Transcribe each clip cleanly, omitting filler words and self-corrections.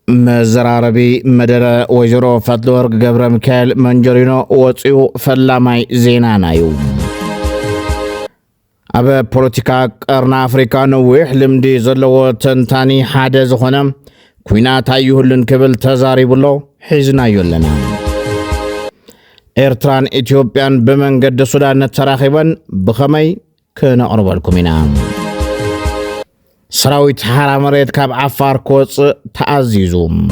مزراربي مدرة وزيرو فتلورق قبر مكال منجرينو وطيو فلاماي زينانايو أبا بوليتيكا قرنا أفريكا نويح لمدي زلو تنتاني حادث خنم كوينا تايوهلن كبل تزاري بلو حزنا يولنا إرتران إثيوبيان بمن قد سودان تراخبا بخمي كنا أربالكمينا سراويت حرا مريت كاب عفار كوص تعزيزوم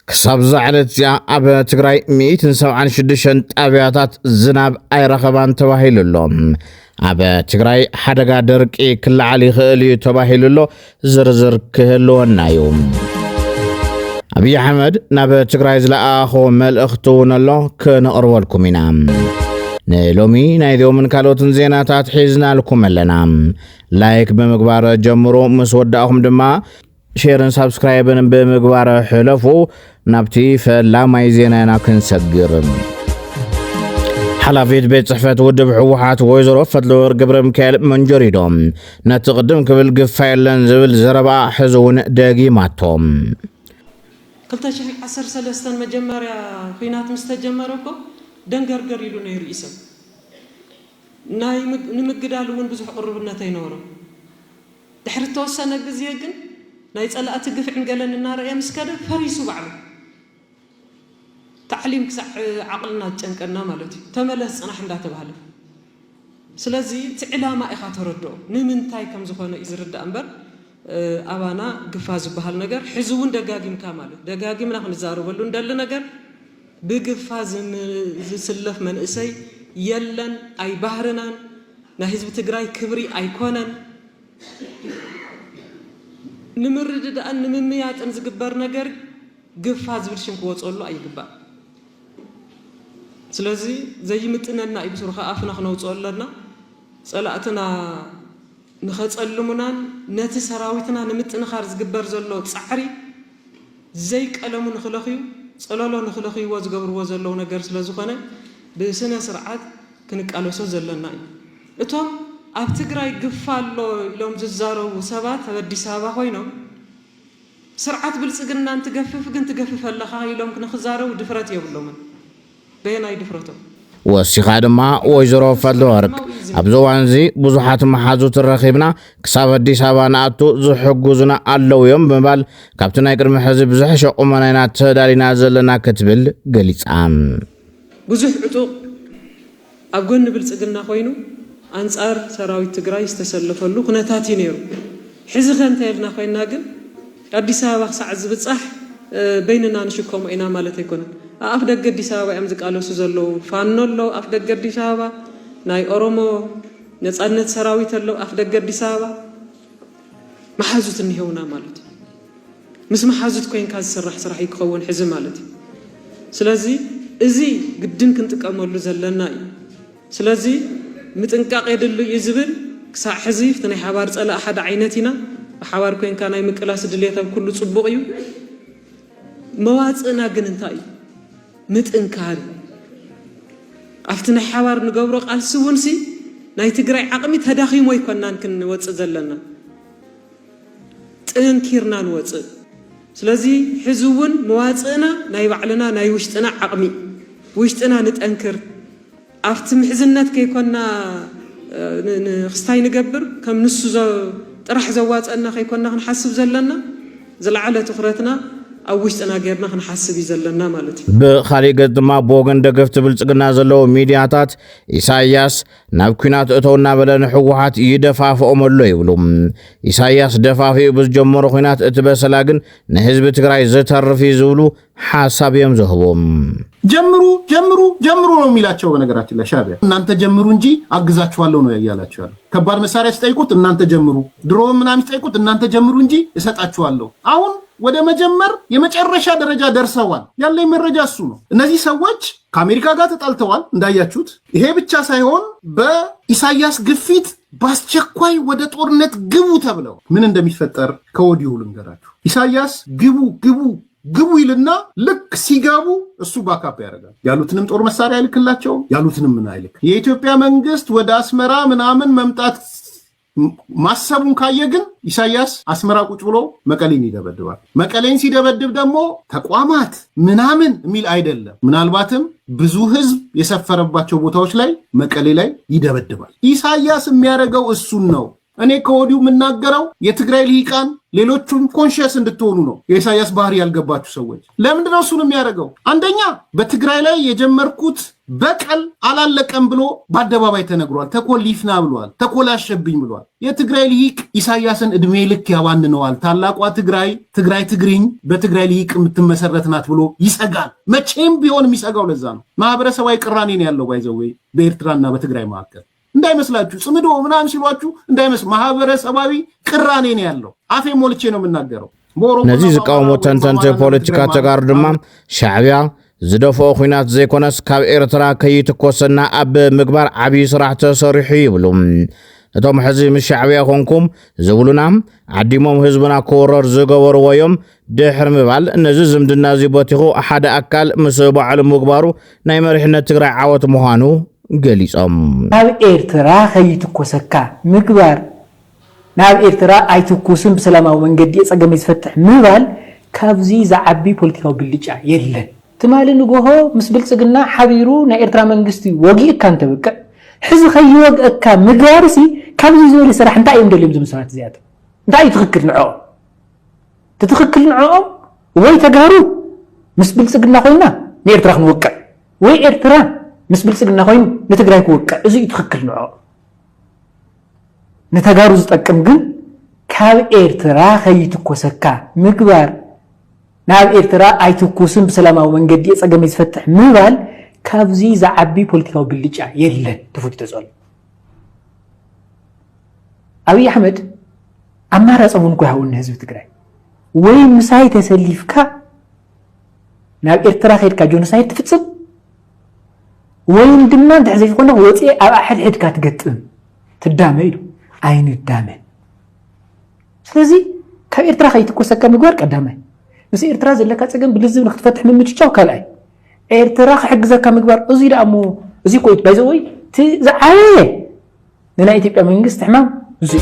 كساب زعلت يا أبا تقراي 176 أبياتات زناب أي رخبان تواهيل اللهم أبا تقراي حدقا درك كل علي خيلي تواهيل اللو زرزر كهلو النايوم أبي أحمد نبا تقراي زلا أخو مال أختون الله كان أروالكم ينام نلومي نايديو من كالوتن زيناتات حيزنا لكم لنا لايك بمقبار جمرو مسوداهم دما شيرن سبسكرايبن بمقبار حلفو نبتي فلا ماي زينانا كنسقر حلافيت بيت صحفة ودب حوحات ويزرو فتلور قبر مكال من جريدهم نتقدم قبل قفايلن زبل زربا حزون داقي ماتهم قلت شحي عصر سلستان مجمر يا خينات مستجمركو دنگرگر يلو نير إسم ناي نمقدالون بزح قربنا تينورو دحر توسنا جزيجن ناي تسأل أتقف عن قلنا النار يا مسكدة فريسو بعلو تعليم كسع عقلنا تنكرنا مالتي تملس أنا حمدا تبهله سلازي تعلا ما إخات ردو نمن تاي كم زخونا إزرد أمبر أبانا قفاز بهالنجر حزون دقاقم كامله دقاقم نحن زارو بلون دل نجر بقفاز سلف من إسي يلن أي بحرنان نهزب تقراي كبري أي كونن نمرد أن نمميات أنز قبار نجر قفاز برشم قوات الله أي قبار سلازي زي متنا نائب سرخة أفنا خنوت الله صلاتنا نخص اللمنان نت سراويتنا نمتنا خارج قبار زلوا تصحري زي كلامون خلاقيو صلالو نخلقي واز قبر وزلو نجر سلازخانة بسنة سرعات كنك ألوسو زلنا إتهم أبتقرأي قفالو لهم ززارو وسبات بدي سابا خوينو سرعات بالسجن أنت تجفف كنت تجفف الله خاي لهم كنا خزارو ودفرات يبلومن بين أي دفراتهم وسيخاد ما ويزرو فدلورك أبزوان زي بزحات محازوت الرخيبنا كساب دي سابانا أتو زحقوزنا اللو يوم بمبال كابتنا يكرم حزب زحش أمانينا تدالينا زلنا كتبل قليس عام بزح عطو أبقون بالسقنا خوينو أنصار سراوي تقراي استسلفوا له خناتاتي نيرو حزخ أنت يلنا خوينا قل أدي سابا سعز بتصح بيننا نشكم إنا مالتي كنا أفدق قدي سابا أمزق ألو سوزلو فانولو أفدق قدي سابا ناي أورومو نتسألنت سراوي تلو أفدق قدي سابا محازوت النهونا مالتي مس محازوت كوين كاز سرح يكون حزم مالتي سلازي إزي قدن كنت أمولو زلنا سلازي متنقاق يدلو يزبل كسا حزيف تني حوار تسأل أحد عينتنا حوار كوين كان يمكلاس دليتا بكل صبغيو مواصنا قننتاي متنكار أفتنا حوار نقبرق على سونسي ناي تقرأي عقمي تداخي موي كنان كن وص زلنا تنكيرنا نوص سلازي حزون مواصنا ناي بعلنا ناي وشتنا عقمي وشتنا نتأنكر أفت محزنات كي كنا نخستاي نقبر كم نسو طرح زوات أننا خي كنا نحسب زلنا زلعلة تخرتنا أوش أنا غيرنا نحسب يزلنا مالتي بخارج ما بوغن دغفت بلصقنا زلو ميدياتات إساياس نابكينات أتونا بلن حوحات يدفافهم الله يبلوم إساياس دفافي بز جمهور خينات اتبسلا ግን نحزب تግራይ زترف ይዝብሉ ሐሳብ يمزهبهم ጀምሩ ነው የሚላቸው በነገራችን ላይ ሻቢያ እናንተ ጀምሩ እንጂ አግዛችኋለሁ ነው ያያላችሁ ያለው ከባድ መሳሪያ ሲጠይቁት እናንተ ጀምሩ ድሮ ምናምን ሲጠይቁት እናንተ ጀምሩ እንጂ እሰጣችኋለሁ አሁን ወደ መጀመር የመጨረሻ ደረጃ ደርሰዋል ያለኝ መረጃ እሱ ነው እነዚህ ሰዎች ከአሜሪካ ጋር ተጣልተዋል እንዳያችሁት ይሄ ብቻ ሳይሆን በኢሳያስ ግፊት ባስቸኳይ ወደ ጦርነት ግቡ ተብለው ምን እንደሚፈጠር ከወዲሁ ልንገራችሁ ኢሳያስ ግቡ ይልና ልክ ሲጋቡ እሱ ባካፕ ያደርጋል ያሉትንም ጦር መሳሪያ ይልክላቸው ያሉትንም ምን አይልክ የኢትዮጵያ መንግስት ወደ አስመራ ምናምን መምጣት ማሰቡን ካየ ግን ኢሳያስ አስመራ ቁጭ ብሎ መቀሌን ይደበድባል። መቀሌን ሲደበድብ ደግሞ ተቋማት ምናምን የሚል አይደለም። ምናልባትም ብዙ ህዝብ የሰፈረባቸው ቦታዎች ላይ መቀሌ ላይ ይደበድባል። ኢሳያስ የሚያደርገው እሱን ነው። እኔ ከወዲሁ የምናገረው የትግራይ ልሂቃን ሌሎቹም ኮንሽየስ እንድትሆኑ ነው። የኢሳያስ ባህሪ ያልገባችሁ ሰዎች ለምንድነው እሱን የሚያደርገው? አንደኛ በትግራይ ላይ የጀመርኩት በቀል አላለቀም ብሎ በአደባባይ ተነግሯል። ተኮሊፍና ብሏል። ተኮላሸብኝ ብሏል። የትግራይ ልሂቅ ኢሳያስን እድሜ ልክ ያባንነዋል። ታላቋ ትግራይ ትግሪኝ በትግራይ ልሂቅ የምትመሰረት ናት ብሎ ይሰጋል። መቼም ቢሆን የሚሰጋው ለዛ ነው። ማህበረሰባዊ ቅራኔ ነው ያለው ባይዘዌ በኤርትራና በትግራይ መካከል እንዳይመስላችሁ። ጽምዶ ምናምን ሲሏችሁ እንዳይመስል ማህበረሰባዊ ቅራኔ ነው ያለው። አፌ ሞልቼ ነው የምናገረው። ነዚ ዝቃውሞ ተንተንተ ፖለቲካ ተጋሩ ድማ ሻዕብያ ዝደፈኦ ኩናት ዘይኮነስ ካብ ኤርትራ ከይትኮሰና ኣብ ምግባር ዓብይ ስራሕ ተሰሪሑ ይብሉ። እቶም ሕዚ ምስ ሻዕብያ ኮንኩም ዝብሉና ዓዲሞም ህዝብና ክወረር ዝገበርዎ እዮም ድሕሪ ምባል ነዚ ዝምድና እዚ በቲኹ ሓደ ኣካል ምስ በዓሉ ምግባሩ ናይ መሪሕነት ትግራይ ዓወት ምዃኑ ገሊጾም ናብ ኤርትራ ከይትኮሰካ ምግባር ናብ ኤርትራ ኣይትኩስም ብሰላማዊ መንገዲ የጸገመ ይፈትሕ ምባል ካብዚ ዝዓቢ ፖለቲካዊ ብልጫ የለን። ትማሊ ንጎሆ ምስ ብልጽግና ሓቢሩ ናይ ኤርትራ መንግስቲ ወጊእካ እንተበቀ ሕዚ ከይወግአካ ምግባርሲ ካብዚ ዝበለ ስራሕ እንታይ እዮም ደልዮም ዝምስራት እዚኣቶ እንታይ ትኽክል ንዕኦም ትትኽክል ንዕኦም ወይ ተጋሩ ምስ ብልጽግና ኮይና ንኤርትራ ክንወቅዕ ወይ ኤርትራ ምስ ብልጽግና ኮይኑ ንትግራይ ክወቅዕ እዚ ትኽክል ንዕኦም ንተጋሩ ዝጠቅም ግን ካብ ኤርትራ ከይትኮሰካ ምግባር ናብ ኤርትራ ኣይትኩስም ብሰላማዊ መንገዲ የጸገመ ይፈትሕ ምባል ካብዚ ዝዓቢ ፖለቲካዊ ብልጫ የለን ተፈቲቶ ጸሎ አብይ አሕመድ አማራጭ ሆንኩ ያውን ህዝብ ትግራይ ወይ ምሳይ ተሰሊፍካ ናብ ኤርትራ ኸይድካ ጆኖሳይድ ትፍጽም ወይ ድማ ተሕዘይ ኮነ ወጪ ኣብ ሕድሕድካ ትገጥም ትዳመይ ኣይንዳመን። ስለዚህ ካብ ኤርትራ ከይትኮሰካ ምግባር ቀዳማይ ምስ ኤርትራ ዘለካ ጸገም ብልዝብ ንክትፈትሕ ምምችቻው ካልኣይ ኤርትራ ክሕግዘካ ምግባር እዚ ደሞ እዚ ኮይት ባይዘወይ ትዝዓየ ንናይ ኢትዮጵያ መንግስት ሕማም እዚ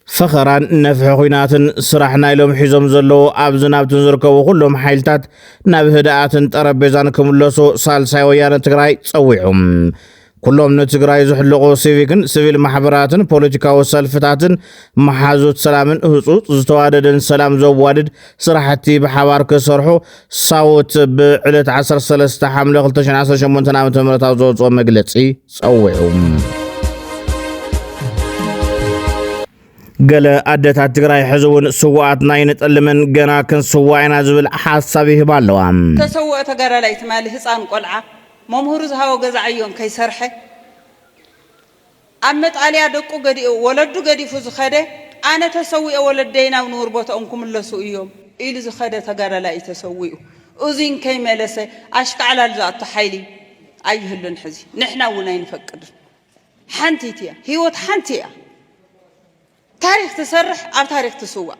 ፈኸራን ነፍሒ ኩናትን ስራሕና ኢሎም ሒዞም ዘለዉ ኣብ ዝናብትን ዝርከቡ ኩሎም ሓይልታት ናብ ህድኣትን ጠረጴዛን ክምለሱ ሳልሳይ ወያነ ትግራይ ጸዊዖም ኩሎም ንትግራይ ዝሕልቁ ሲቪክን ሲቪል ማሕበራትን ፖለቲካዊ ሰልፍታትን መሓዙት ሰላምን ህፁፅ ዝተዋደደን ሰላም ዘዋድድ ስራሕቲ ብሓባር ክሰርሑ ሳውት ብዕለት 13 ሓምለ 2018 ዓ.ም ዘውፅኦ መግለፂ ጸዊዑ ገለ ኣደታት ትግራይ ሕዝውን ስዋኣትና ይንጠልምን ገና ክንስዋዕና ዝብል ሓሳብ ይህባ ኣለዋ። ተሰውኦ ተጋዳላይ ትማሊ ህፃን ቆልዓ መምህሩ ዝሃቦ ገዛዕዮም ከይሰርሐ ኣብ መጣልያ ደቁ ገዲኡ ወለዱ ገዲፉ ዝኸደ ኣነ ተሰዊኦ ወለደይ ናብ ንቡር ቦታኦም ክምለሱ እዮም ኢሉ ዝኸደ ተጋዳላይ ተሰዊኡ እዙይን ከይመለሰ ኣሽካዕላል ዝኣቶ ሓይሊ ኣይህሉን ሕዚ ንሕና እውን ኣይንፈቅድን። ሓንቲ እያ ህይወት ሓንቲ እያ ታሪክ ትሰርሕ ኣብ ታሪክ ትስዋዕ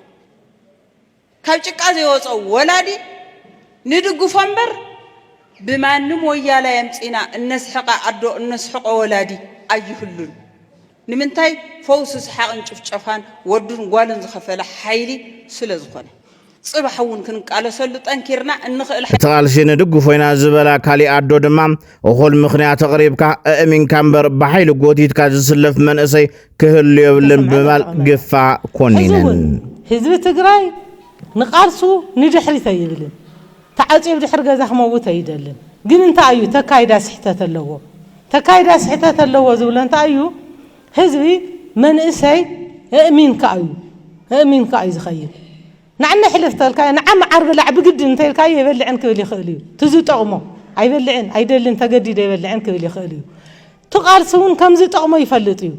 ካብ ጭቃ ዘይወፀው ወላዲ ንድግፎ እምበር ብማንም ወያላ የምፂና እነስሕቃ ኣዶ እነስሕቆ ወላዲ ኣይህሉን። ንምንታይ ፈውስ ስሓቅን ጭፍጨፋን ወዱን ጓልን ዝኸፈለ ሓይሊ ስለ ዝኾነ ጽባሕ እውን ክንቃለሰሉ ጠንኪርና እንኽእል ተቃልሽ ንድግፎ ኢና ዝበላ ካሊ ኣዶ ድማ እኹል ምኽንያት ተቕሪብካ እሚንካ እምበር ብሓይሊ ጎቲትካ ዝስለፍ መንእሰይ ክህሉ የብልን ብማል ግፋ ኮኒነን ህዝቢ ትግራይ ንቃልሱ ንድሕሪት ኣይብልን ተዓፂብ ድሕሪ ገዛ ክመውት ኣይደልን። ግን እንታይ እዩ ተካይዳ ስሕተት ኣለዎ ዝብሎ እንታይ እዩ ህዝቢ መንእሰይ እሚንካ እዩ ዝኸይድ ንዓና ሕለፍተልካ ንዓም ዓርብ ላዕ ብግድ እንተልካ ይበልዕን ክብል ይኽእል እዩ ትዝጠቕሞ ኣይበልዕን ኣይደልን ተገዲደ ይበልዕን ክብል ይኽእል እዩ ትቃልሱውን ከምዚ ጠቕሞ ይፈልጥ እዩ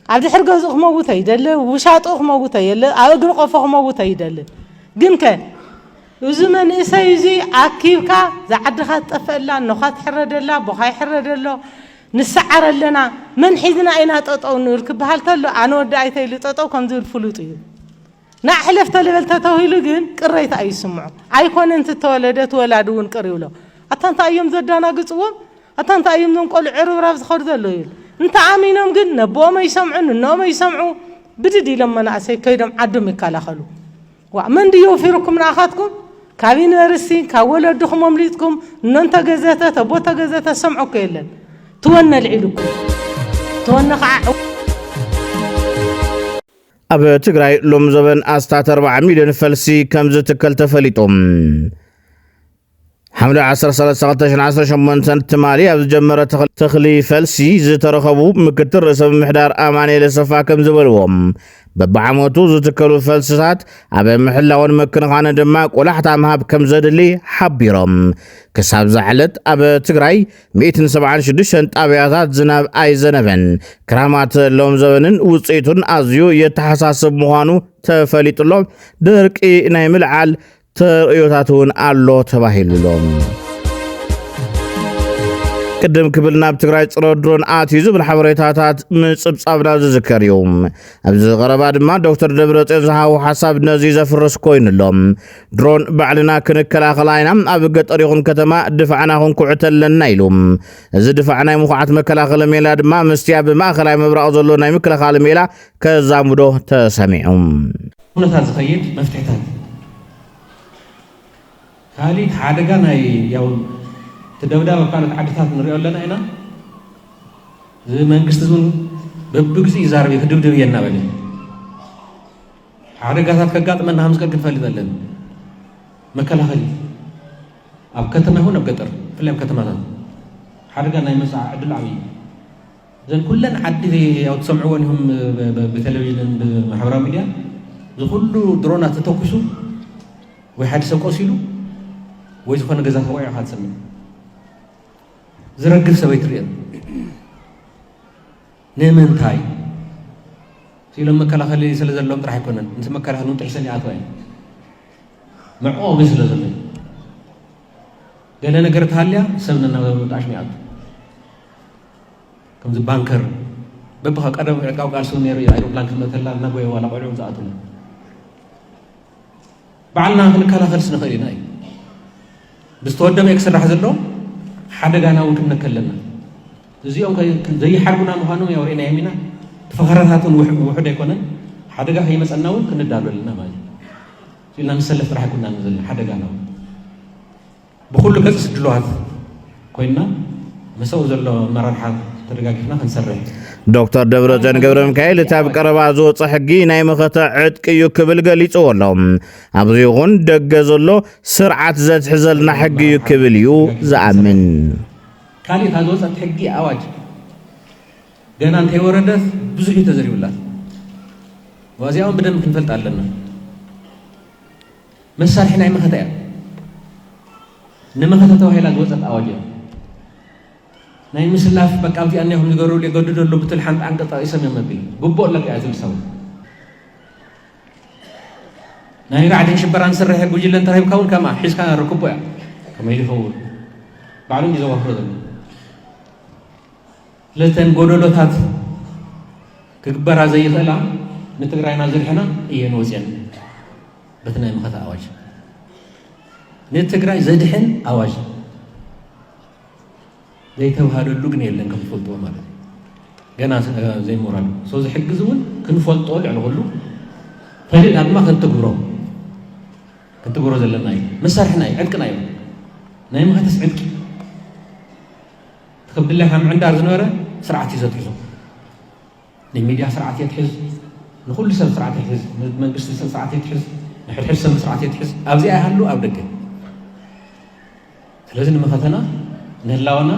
ኣብ ድሕሪ ገዝኡ ክመውት ኣይደልን ውሻጡ ክመውት ኣይደልን ኣብ እግሪ ቆፎ ክመውት ኣይደልን። ግን ከ እዚ መንእሰይ እዚ ኣኪብካ ዝዓድኻ ትጠፍአላ ንኻ ትሕረደላ ቦኻ ይሕረደሎ ንሰዓረለና መን ሒዝና ኢና ጠጠው ንብል ክበሃል ተሎ ኣነ ወዲ ኣይተይሉ ጠጠው ከም ዝብል ፍሉጥ እዩ ናይ ሕለፍተ ልበል ተተውሂሉ ግን ቅሬታ ኣይስምዑ ኣይኮነን ተወለደት ወላድ እውን ቅር ይብሎ ኣታንታ እዮም ዘዳናግፅዎም ኣታንታ እዮም ዝንቆሉ ዕሩብራብ ዝኸዱ ዘሎ ይብል انت عامينهم قد نبوه ما يسمعون انه ما يسمعوا بددي لما نعسي كيدهم عدم يكالاخلو ومن دي يوفيركم من اخاتكم كابين ورسي كاولدكم ممليتكم ان انت غزاته تبوته غزاته سمعوا كيلن تونا العيلكم تونا أب تجري لوم زبن أستات 4 مليون فلسي كم زتكل تفليتهم حملة 10 تمالي أبز جمرة تخلي فلسي زترخبو مكتر رسم محدار آماني لصفا كم زبلوهم ببعموتو زتكلو فلسات أبي محلاون مكن خانة دماغ ولا حتى مهاب كم زدلي حبيرهم كساب زعلت أبي تجري 176 أبياتات زناب أي زنبن كرامات لوم زبنن وصيتون أزيو يتحساسب مهانو تفليت اللوم درك إي نايمل عال تريوتاتون ألو تباهيلولوم قدم كبلنا بتقراي صرودرون آتيزو بالحبريتاتات مصبصابنا ዝዝከር እዩ ኣብዚ ቀረባ ድማ ዶክተር ደብረጽዮን ዝሃቡ ሓሳብ ነዚ ዘፍርስ ኮይኑሎም ድሮን ባዕልና ክንከላኸል ኢና ኣብ ገጠር ይኹን ከተማ ድፍዓና ክንኩዕተለና ኢሉም እዚ ድፍዓና ሙኻዓት መከላኸል ሜላ ድማ መስትያ ብማእኸላይ መብራቕ ዘሎ ናይ መከላኸል ሜላ ከዛሙዶ ተሰሚዑ ሁነታት ዝኸይድ መፍትሒታት ካሊት ሓደጋ ናይ ያው تدودا وكانت عدتات نريو لنا هنا زي منغست زون ببغزي يزارب يكدبدب ينا بلي حركات كغاطمنا همس كنفلدلن مكلاخلي اب كتما هون بقطر فلم كتمات حركه ناي مسع عدل عبي زين كلن عدي او تسمعونهم بتلفزيون بمحبرات ميديا كله درونات تتوكسو ወይ ሓደ ሰብ ቆሲሉ ወይ ዝኾነ ገዛ ተወያዩ ሓትሰምዕ ዝረግፍ ሰበይ ትሪእን ንምንታይ ሲሎም መከላኸሊ ስለ ዘለዎም ጥራሕ ኣይኮነን እንተ መከላኸሊ ጥሕሰን ይኣትዋ እዩ ምዕቆብ ስለ ዘሎ ገለ ነገር ታልያ ሰብና ጣሽ ሚያቱ ከምዚ ባንከር በብኻ ቀደም ዕቃው ቃል ሰው ነይሩ አይሮፕላን ክመተላ እና ጎይ ዋላ ቆልዑ ዝኣቱና ባዕልና ክንከላኸል ስንኽእል ኢና እዩ ብዝተወደመ ክስራሕ ዘሎ ሓደጋና እውን ክንከለና እዚኦም ዘይሓርጉና ምዃኖም የውሪና የሚና ተፈኸረታቱን ውሕድ ኣይኮነን ሓደጋ ከይመፀና እውን ክንዳለልና ማለት ኢልና ንሰለፍ ጥራሕ ኩና ንዘልና ሓደጋና ብኩሉ ገጽ ድልዋት ኮይና መሰው ዘሎ መራርሓ ተደጋጊፍና ክንሰርሕ ዶክተር ደብረጽዮን ገብረ ሚካኤል ታብ ቀረባ ዝወፀ ሕጊ ናይ መኸተ ዕጥቂ እዩ ክብል ገሊጹ ኣሎ ኣብዚ ይኹን ደገ ዘሎ ስርዓት ዘትሕዘልና ሕጊ እዩ ክብል እዩ ዝኣምን ካሊእ ዝወፀት ሕጊ ኣዋጅ ገና እንተይወረደት ብዙሕ እዩ ተዘሪቡላት ዋዚያውን ብደንብ ክንፈልጥ ኣለና መሳርሒ ናይ መኸተ እያ ንመኸተ ተባሂላ ዝወፀት ኣዋጅ እያ ናይ ምስላፍ በቃምቲ ኣንያሁም ዝገርሉ የገድደሉ ብትል ሓንቲ አንቀጣ ይሰምዕ መብል ግቦእ ለቀ እያ ዝብል ሰብ ናይ ራዕድን ሽበራን ስራሕ ጉጅለን ተራሂብካ እውን ከማ ሒዝካ ርክቦ እያ ከመይ ይኸውን ባዕሉን እዩ ዘዋፍሮ ዘሎ ለተን ጎደሎታት ክግበራ ዘይኽእላ ንትግራይና ዝርሕና እየን ወፅየን በቲ ናይ መኸተ ኣዋጅ ንትግራይ ዘድሕን ኣዋጅ ዘይተባሃለሉ ግን የለን ከም ትፈልጥዎ ማለት ገና ዘይሞራሉ ሰው ዝሕግዝ እውን ክንፈልጦ ልዕሊ ኩሉ ፈሊጥና ድማ ክንትግብሮ ዘለና እዩ መሳርሕና እዩ ዕጥቅና እዩ ናይ መኸተስ ዕጥቂ ትከብድላይ ካብ ምዕንዳር ዝነበረ ስርዓት እዩ ዘትሕዞ ንሚድያ ስርዓት የትሕዝ ንኩሉ ሰብ ስርዓት የትሕዝ መንግስቲ ስርዓት የትሕዝ ንሕድሕድ ሰብ ስርዓት የትሕዝ ኣብዚኣ ይሃሉ ኣብ ደገ ስለዚ ንመኸተና ንህላወና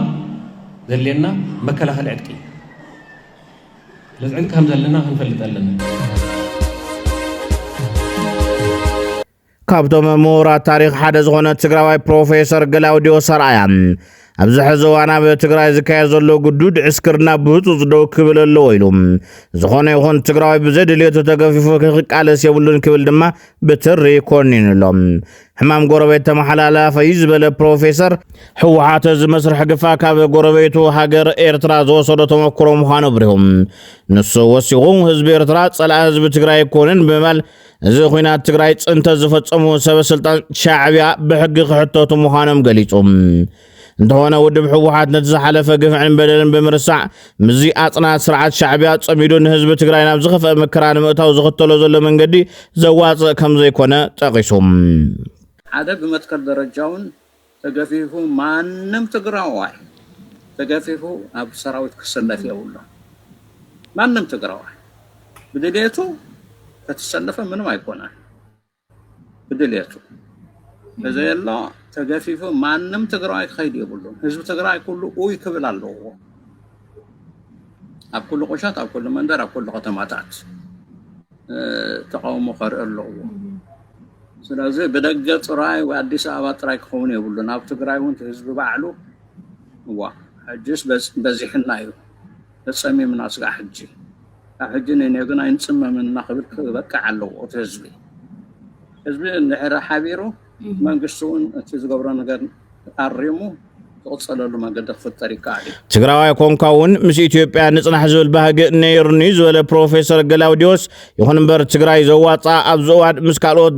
ዘሌና መከላኸል ዕጥቂ ለዚ ዕጥቂ ከም ዘለና ክንፈልጥ ኣለና ካብቶም ምሁራት ታሪክ ሓደ ዝኾነ ትግራዋይ ፕሮፌሰር ገላውዲዮስ ኣርኣያ ኣብዚ ሕዚ እዋን ኣብ ትግራይ ዝካየድ ዘሎ ጉዱድ ዕስክርና ብህፁፅ ደው ክብል ኣለዎ ኢሉ ዝኾነ ይኹን ትግራዋይ ብዘድልየቱ ተገፊፉ ክቃለስ የብሉን ክብል ድማ ብትሪ ኮኒኑሎም ሕማም ጎረቤት ተመሓላላፈ እዩ ዝበለ ፕሮፌሰር ሕወሓት ዝመስርሕ ግፋ ካብ ጎረቤቱ ሃገር ኤርትራ ዝወሰዶ ተመክሮ ምዃኑ ብሪሁም ንሱ ወሲኹ ህዝቢ ኤርትራ ፀላእ ህዝቢ ትግራይ ኣይኮነን ብምባል እዚ ኩናት ትግራይ ፅንተ ዝፈፀሙ ሰበስልጣን ሻዕብያ ብሕጊ ክሕተቱ ምዃኖም ገሊጹ እንተሆነ ውድብ ሕወሓት ነቲ ዝሓለፈ ግፍዕን በደልን ብምርሳዕ ምዚ ኣጽናት ስርዓት ሻዕብያ ጸሚዱ ንህዝቢ ትግራይ ናብ ዝኸፍአ መከራ ንምእታው ዝኽተሎ ዘሎ መንገዲ ዘዋጽእ ከም ዘይኮነ ጠቒሱም ሓደ ብመትከል ደረጃውን ተገፊፉ ማንም ትግራዋይ ተገፊፉ ኣብ ሰራዊት ክሰለፍ የብሎ ማንም ትግራዋይ ብድልየቱ ከተሰለፈ ምንም አይኮናል ብድልየቱ በዘየላ ተገፊፉ ማንም ትግራዋይ ክኸይድ የብሎ ህዝብ ትግራይ ኩሉ ኡይ ክብል ኣለዎ ኣብ ኩሉ ቆሻት ኣብ ኩሉ መንደር ኣብ ኩሉ ከተማታት ተቃውሞ ቀርእ ኣለዎ ስለዚህ በደገ ጥራይ ወአዲስ አበባ ጥራይ ክኸውን የብሉን ኣብ ትግራይ እውን ህዝብ ባዕሉ ዋ حجس بس حنايو تصميم ناس قاع حجي حجين إني قلنا ينسمى من ناخذ بقى على الوقت حزبي النحر حبيرو ما نقصون تزقبرنا قال أريمو توصل له ما قد في الطريق عادي تقرأ كونكاون مش إثيوبيا نصنع حزب البهج نيرنيز ولا بروفيسور جلاوديوس يهون بر تقرأ زوات أبزوات مسكالوت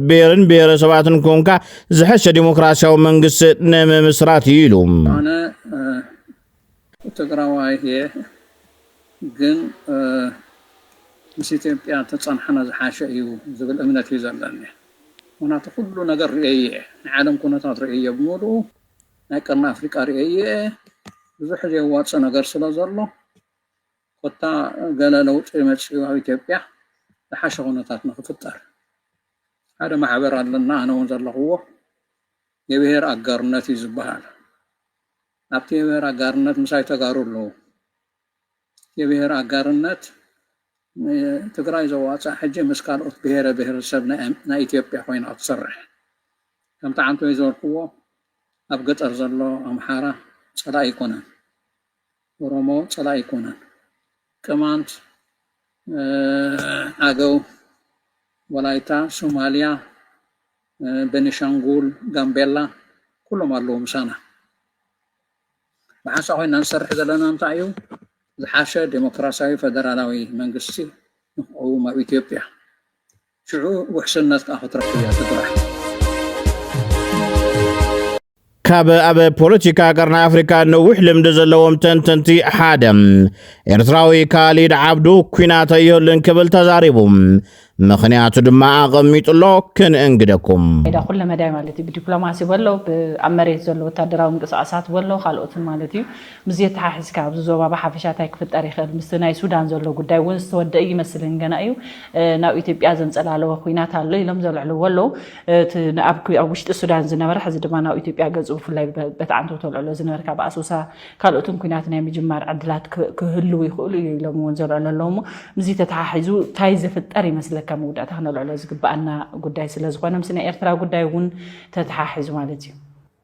بير سبعة كونكا زحش ديمقراطية ومنقص نم مسراتي لهم أنا تقرأ هي جن مش إثيوبيا تصنعنا زحاشة زبل أمنة يزالني هنا تقول نجار رئية عالم كنا رئية بمولو نكرنا أفريقيا رئية بزح جوات سنجار سلازرلو قطع قال لو تمشي وإثيوبيا لحاشة هنا تاتنا في الدار هذا ما عبر عن لنا أنا ونزل هو يبهر أجارنا يزبهال أبتي يبهر أجارنا مساي تجارو له يبهر أجارنا تقرأ زوات حجة مسكال بهر سبنا نا إثيوبيا وين أتصرح كم تعمتوا يزور قوة أبقت أرزل له أمحارة صلاة يكونن ورمو صلاة يكونن كمان أجو ولايتا سوماليا بنشانغول غامبيلا كلهم لهم سنة بحث هنا نصرح لنا نتاعيو الحاشا ديمقراطية فدرالوي منقصي أو ما إثيوبيا شعو وحسن الناس أخذ رفيا تطرح كاب أبا بوليتيكا قرن أفريكا نوح لمدزلوهم تنتنتي حادم إرتراوي كاليد عبدو كويناتا يهلن كبل تزاريبهم مخنيات دما أغميت الله كن انقدكم إذا كل مدى مالتي بدبلوماسي ولو بأمريت زلو تدراو مقصاصات ولو خالقوت مالتي مزيت حاحز كاب زوبا بحافشات هيك في التاريخ المستناي سودان زلو قداي ونست ودأي مثلن جنايو ناو إثيوبيا زنسأل على وخوينات هالله لم زلو على ولو نأبكي أو وشت السودان زنبر حز دما ناو إثيوبيا جزء في اللي بتعنتو طلعوا زنبر كاب أسوسا خالقوتن كوينات نامي جمار عدلات كهلو يخولوا يلمو ونزلو على اللوم مزيت تحاحزو تايز في التاريخ مثل كمودة تحنا العلاج قبأنا قداي سلازقنا مسنا إرترا قداي ون تتحاحز مالتي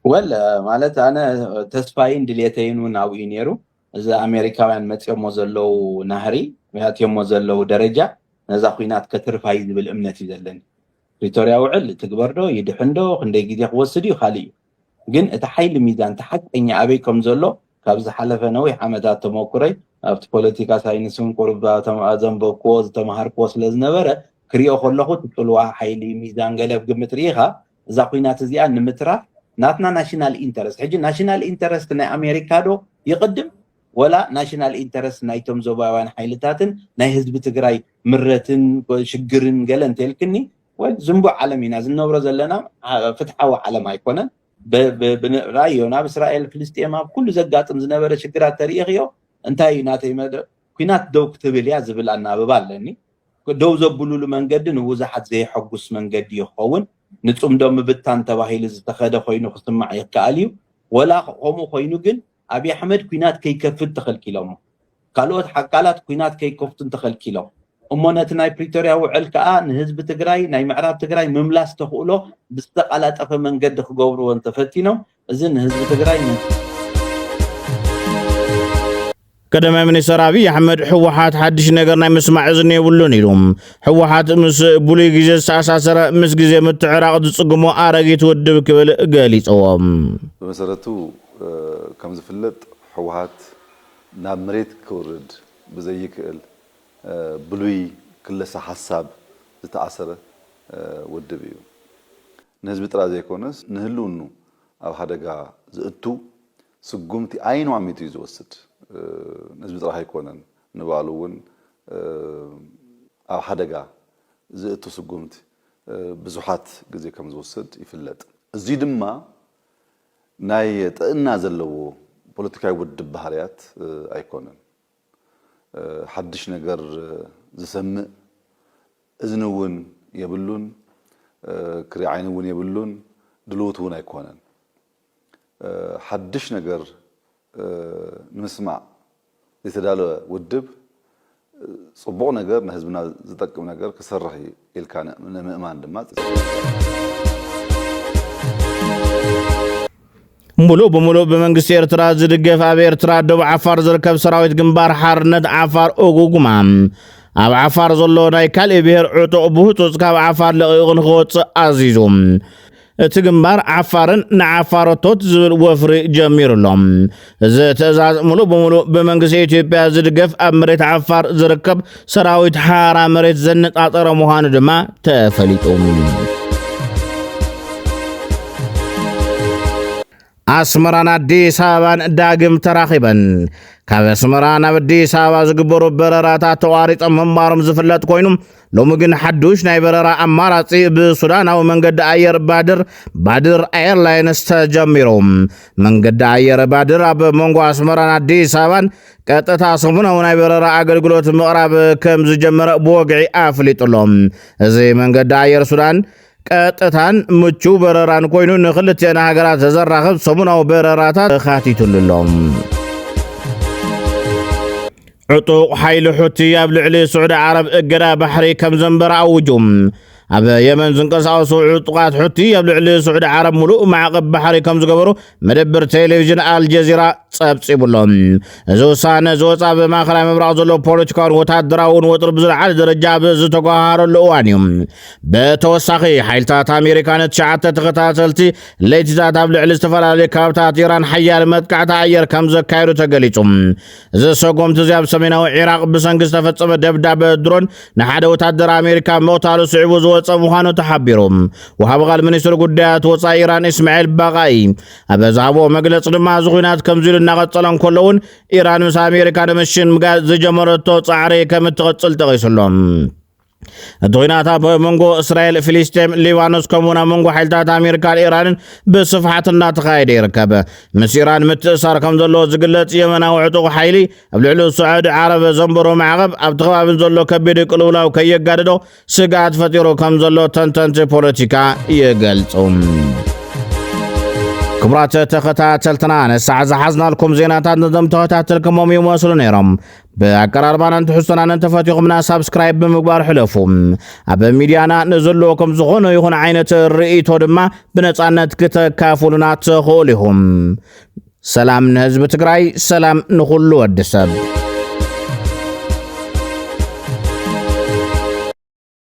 ولا مالت أنا تسفاين دليتين وناوين يرو إذا أمريكا مت يوم وزلوا نهري مئات يوم وزلوا درجة نزاقينات كتر فايز بالأمنة يزلن ريتوريا وعل تكبردو يدحندو خندي جدي قوسدي خالي جن تحيل ميزان تحت إني أبيكم زلوا كابز حلفة نوي حمدات تموكري أبت بوليتيكا ساينسون قربا تم أزم بقوز تمهار قوس لزنبرة كريو خلقو تطلوا حيلي ميزان قلب قمتريها زاقينات زيان نمترا ناتنا ناشنال انترست حجي ناشنال انترست نا أمريكا دو يقدم ولا ناشنال انترست نايتم زوباوان حيلتاتن ناي حزب تግራይ مرتن شجرن قالن تلكني وزنبو عالمينا زنبرو زلنا فتحوا عالم ايكونن برأيونا بإسرائيل فلسطين ما كل زقاتم زنبرة شجرات تاريخيو انتهي ناتي مدى كينات دوك تبليا زبل أنا ببالني دو زبلوا لمنجد نوزع حد زي حقوس منجد يخون نتصم دوم بتان تواهيل زتخذ خوينو خصم معي كاليو ولا هم خوينو جن أبي أحمد كينات كي كفت تخل كيلوم قالوا حكالات كينات كي كفت تخل كيلو أمانة ناي بريتوريا وعلكا نهزب تجراي ناي معراب تجراي مملاس تقوله بستقالات أفهم منجد خجور وانت فتينو إذن نهزب تجراي قدم منستر أبي أحمد حوحات حدش نقرنا مسمع إذن يقولون لهم حوحات مس بولي جيز أساسا مس جيز متعراق تصقمو آرقيت ودبك بالقالي صوام بمسارته كم زفلت حوحات ناب مريت كورد بزيك بلوي كل حساب زتأثر ودبيو نهزب ترازي كونس نهلونو أو حدقا زئتو ስጉምቲ አይኑ አሚቱ ይዝወስድ ነዝብ ጥራህ አይኮነን ንባሉውን ኣብ ሓደጋ ዝእቱ ስጉምቲ ብዙሓት ግዜ ከም ዝወስድ ይፍለጥ እዚ ድማ ናይ ጥዕና ዘለዎ ፖለቲካዊ ውድብ ባህርያት አይኮነን ሓድሽ ነገር ዝሰምዕ እዝንውን የብሉን ክሪ ዓይንውን የብሉን ድልውትውን አይኮነን ሓድሽ ነገር ንምስማዕ ዝተዳለ ውድብ ጽቡቕ ነገር ንህዝብና ዝጠቅም ነገር ክሰርሕ ኢልካ ንምእማን ድማ ሙሉ በሙሉ በመንግስት ኤርትራ ዝድገፍ ኣብ ኤርትራ ደቡብ ዓፋር ዝርከብ ሰራዊት ግንባር ሓርነት ዓፋር ኦጉጉማ ኣብ ዓፋር ዘሎ ናይ ካልእ ብሔር ዕጡቕ ብህፁፅ ካብ ዓፋር ለቒቑ ንኽወፅእ ኣዚዙ እቲ ግንባር ዓፋርን ንዓፋሮቶት ዝብል ወፍሪ ጀሚሩሎም እዚ ትእዛዝ ሙሉ በሙሉ ብመንግስቲ ኢትዮጵያ ዝድገፍ ኣብ መሬት ዓፋር ዝርከብ ሰራዊት ሓራ መሬት ዘነጣጠረ ምዃኑ ድማ ተፈሊጡ አስመራን አዲስ አበባን ዳግም ተራኺበን ካብ አስመራ ናብ አዲስ አበባ ዝግበሩ በረራታት ተቋሪጾም መማሮም ዝፍለጥ ኮይኑ ሎሚ ግን ሓዱሽ ናይ በረራ አማራጺ ብሱዳናዊ መንገዲ አየር ባድር ኤርላይንስ ተጀሚሩ መንገዲ አየር ባድር ኣብ መንጎ አስመራን አዲስ አበባን ቀጥታ ሰሙናዊ ናይ በረራ አገልግሎት ምቕራብ ከም ዝጀመረ ብወግዒ ኣፍሊጡሎም እዚ መንገዲ አየር ሱዳን ቀጥታን ምቹ በረራን ኮይኑ ንኽልቴና ሃገራት ዘራኽብ ሰሙናዊ በረራታት ካቲቱሎም ዕጡቕ ሓይሊ ሁቲ ኣብ ልዕሊ ስዑድ ዓረብ እገዳ ባሕሪ ከም ዘንበረ ኣውጁም ኣብ የመን ዝንቀሳቐሱ ዕጡቓት ሁቲ ኣብ ልዕሊ ስዑድ ዓረብ ሙሉእ ማዕቀብ ባሕሪ ከም ዝገበሩ መደበር ቴሌቪዥን አልጀዚራ ጸብጺቡሎም እዚ ውሳነ ዝወፃ ብማእኸላይ ምብራቕ ዘሎ ፖለቲካውን ወታደራውን ወጥሪ ብዝለዓለ ደረጃ ብዝተጓሃረሉ እዋን እዩ ብተወሳኺ ሓይልታት ኣሜሪካ ንትሽዓተ ተኸታተልቲ ለይቲታት ኣብ ልዕሊ ዝተፈላለዩ ከባብታት ኢራን ሓያል መጥቃዕቲ ኣየር ከም ዘካየዱ ተገሊጹ እዚ ሰጎምቲ እዚ ኣብ ሰሜናዊ ኢራቅ ብሰንኪ ዝተፈጸመ ደብዳበ ድሮን ንሓደ ወታደር ኣሜሪካ ምቕታሉ ስዒቡ ዝወፀ ምዃኑ ተሓቢሩ ወሃቢ ቃል ሚኒስትር ጉዳያት ወፃኢ ኢራን እስማኤል ባቃኢ ኣብ ዝሃቦ መግለፂ ድማ እዚ ኩናት ከምዚ ኢሉ እናቐፀለን ከለውን ኢራን ምስ ኣሜሪካ ንምሽን ምጋዝ ዝጀመረቶ ፃዕሪ ከም እትቐፅል ጠቒሱሎም እቲ ኩናት ኣብ መንጎ እስራኤል ፍልስጤም ሊባኖስ ከምኡውን ኣብ መንጎ ሓይልታት ኣሜሪካን ኢራንን ብስፍሓት እናተኻየደ ይርከብ ምስ ኢራን ምትእሳር ከም ዘለዎ ዝግለጽ የመናዊ ዕጡቕ ሓይሊ ኣብ ልዕሊ ስዑድ ዓረብ ዘንበሮ ማዕቐብ ኣብቲ ከባቢ ዘሎ ከቢድ ቅልውላው ከየጋድዶ ስጋት ፈጢሩ ከም ዘሎ ተንተንቲ ፖለቲካ ይገልጹ ክቡራት ተኸታተልትና ንሳዕ ዝሓዝናልኩም ዜናታት ነዞም ተኸታተልኩሞም ይመስሉ ነይሮም ብኣቀራርባናን ትሕዝቶናን ተፈቲኹምና ሳብስክራይብ ብምግባር ሕለፉ ኣብ ሚድያና ንዘለዎኩም ዝኾነ ይኹን ዓይነት ርእይቶ ድማ ብነፃነት ክተካፍሉና ትኽእሉ ኢኹም ሰላም ንህዝቢ ትግራይ ሰላም ንኹሉ ወዲ ሰብ